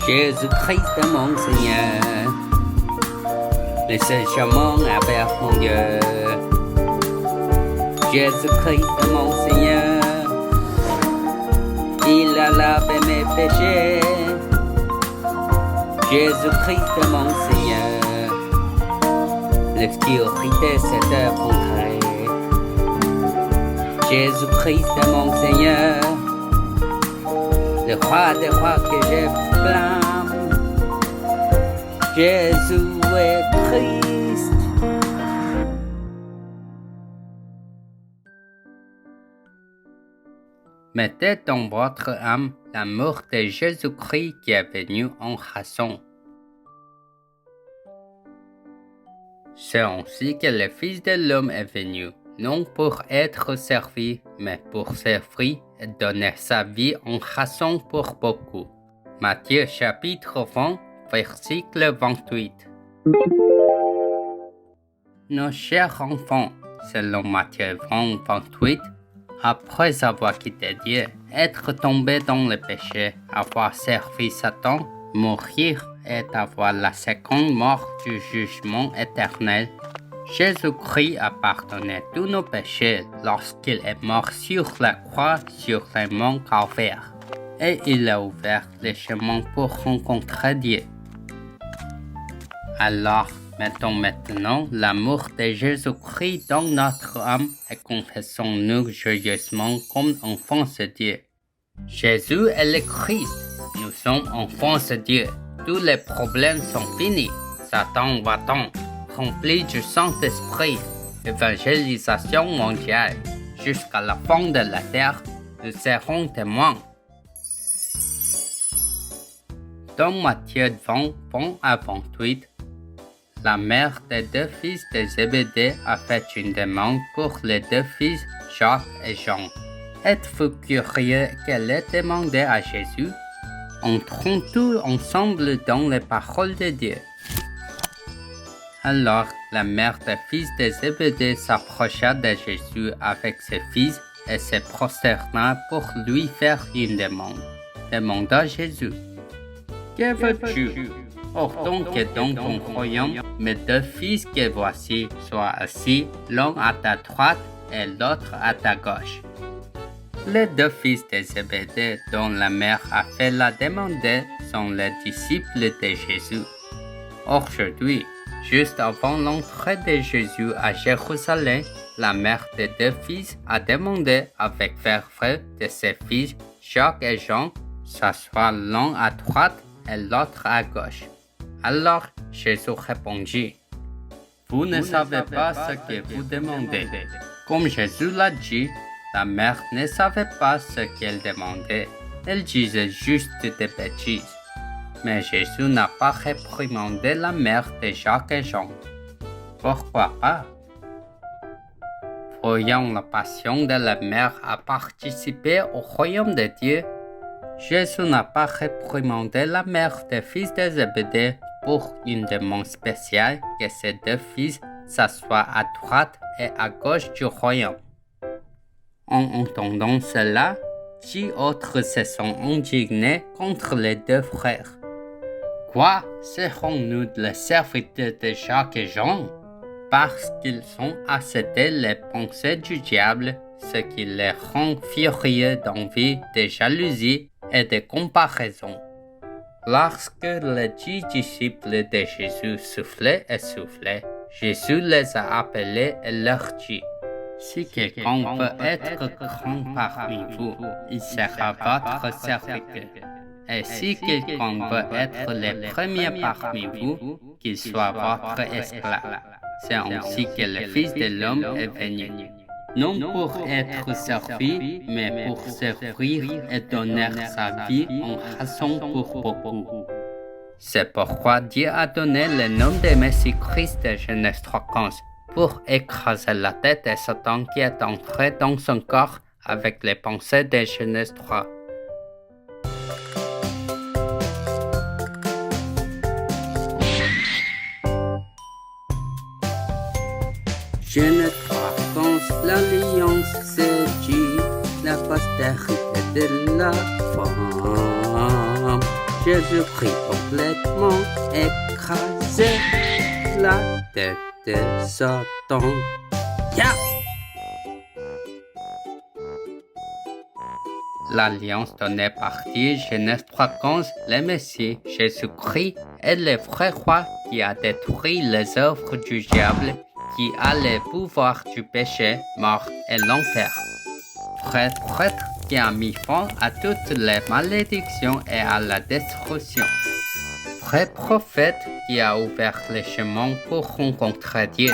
Jésus-Christ est mon Seigneur, le seul chemin vers mon Dieu. Jésus-Christ est mon Seigneur, il a lavé mes péchés. Jésus-Christ est mon Seigneur, l'obscurité s'est effondrée. Jésus-Christ est mon Seigneur, le roi des rois que je blâme. Jésus est Christ. Mettez dans votre âme l'amour de Jésus-Christ qui est venu en raison. C'est ainsi que le Fils de l'homme est venu, non pour être servi, mais pour servir et donner sa vie en rançon pour beaucoup. Matthieu chapitre 20, verset 28. Nos chers enfants, selon Matthieu 20, 28, après avoir quitté Dieu, être tombé dans le péché, avoir servi Satan, mourir et avoir la seconde mort du jugement éternel, Jésus-Christ a pardonné tous nos péchés lorsqu'il est mort sur la croix sur le mont Calvaire, et il a ouvert le chemin pour rencontrer Dieu. Alors, mettons maintenant l'amour de Jésus-Christ dans notre âme et confessons-nous joyeusement comme enfants de Dieu. Jésus est le Christ, nous sommes enfants de Dieu, tous les problèmes sont finis, Satan va-t'en. Rempli du Saint-Esprit, évangélisation mondiale, jusqu'à la fin de la terre, nous serons témoins. Dans Matthieu 20, 20 à 28, la mère des deux fils de Zébédée a fait une demande pour les deux fils, Jacques et Jean. Êtes-vous curieux qu'elle ait demandé à Jésus? Entrons tous ensemble dans les paroles de Dieu. Alors, la mère des fils de Zébédée s'approcha de Jésus avec ses fils et se prosterna pour lui faire une demande. Demanda Jésus: Que veux-tu? Ordonne que dans ton royaume, mes deux fils que voici soient assis, l'un à ta droite et l'autre à ta gauche. Les deux fils de Zébédée dont la mère a fait la demande sont les disciples de Jésus. Aujourd'hui, juste avant l'entrée de Jésus à Jérusalem, la mère des deux fils a demandé avec ferveur de ses fils, Jacques et Jean, s'asseoir l'un à droite et l'autre à gauche. Alors Jésus répondit: Vous ne savez pas ce que vous demandez. Comme Jésus l'a dit, la mère ne savait pas ce qu'elle demandait. Elle disait juste des bêtises. Mais Jésus n'a pas réprimandé la mère de Jacques et Jean. Pourquoi pas? Voyant la passion de la mère à participer au royaume de Dieu, Jésus n'a pas réprimandé la mère des fils de Zébédée pour une demande spéciale que ses deux fils s'assoient à droite et à gauche du royaume. En entendant cela, 10 autres se sont indignés contre les deux frères. Quoi, serons-nous les serviteurs de Jacques et Jean? Parce qu'ils ont accepté les pensées du diable, ce qui les rend furieux d'envie, de jalousie et de comparaison. Lorsque les 10 disciples de Jésus soufflaient et soufflaient, Jésus les a appelés et leur dit: Si quelqu'un veut être grand parmi vous, il sera votre serviteur. Et si quelqu'un veut être le premier parmi vous, qu'il soit votre esclave. C'est ainsi que le Fils de l'homme est venu. Non pour être servi, mais pour servir et donner sa vie en rançon pour beaucoup. C'est pourquoi Dieu a donné le nom de Messie-Christ de Genèse 3:15 pour écraser la tête de Satan qui est entré dans son corps avec les pensées de Genèse 3. Genèse 3:15, l'alliance se dit, la postérité de la femme. Jésus-Christ complètement écrasé, la tête de Satan. Yeah! L'alliance donnée par Dieu, Genèse 3:15, le Messie, Jésus-Christ, est le vrai roi qui a détruit les œuvres du diable, qui a le pouvoir du péché, mort et l'enfer. Vrai prêtre qui a mis fin à toutes les malédictions et à la destruction. Vrai prophète qui a ouvert les chemins pour rencontrer Dieu.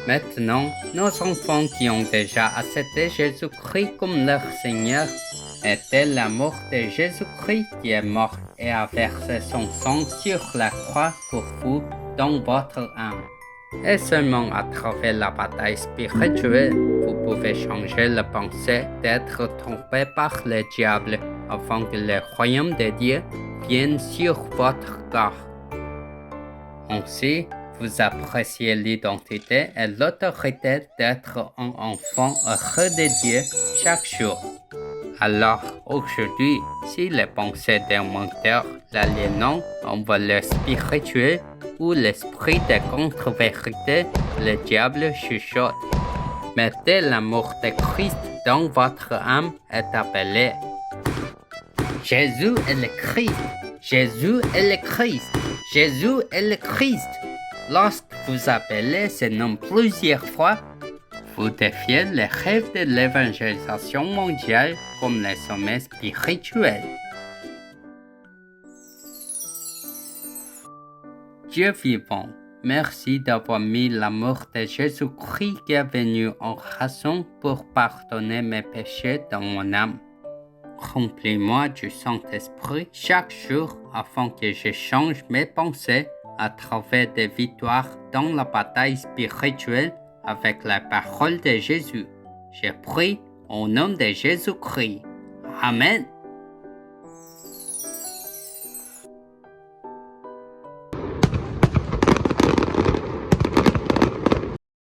Maintenant, nos enfants qui ont déjà accepté Jésus-Christ comme leur Seigneur, était l'amour de Jésus-Christ qui est mort et a versé son sang sur la croix pour vous dans votre âme. Et seulement à travers la bataille spirituelle, vous pouvez changer la pensée d'être trompé par le diable afin que le royaume de Dieu vienne sur votre corps. Ainsi, vous appréciez l'identité et l'autorité d'être un enfant heureux de Dieu chaque jour. Alors, aujourd'hui, si les pensées d'un menteur, l'aliénant, un voleur spirituel ou l'esprit de contre-vérité, le diable chuchote. Mettez l'amour de Christ dans votre âme et appelez. Jésus est le Christ. Jésus est le Christ. Jésus est le Christ. Lorsque vous appelez ce nom plusieurs fois, vous défiez les rêves de l'évangélisation mondiale comme les sommets spirituels. Dieu vivant, merci d'avoir mis l'amour de Jésus-Christ qui est venu en raison pour pardonner mes péchés dans mon âme. Remplis-moi du Saint-Esprit chaque jour afin que je change mes pensées à travers des victoires dans la bataille spirituelle avec la parole de Jésus. Je prie au nom de Jésus-Christ. Amen.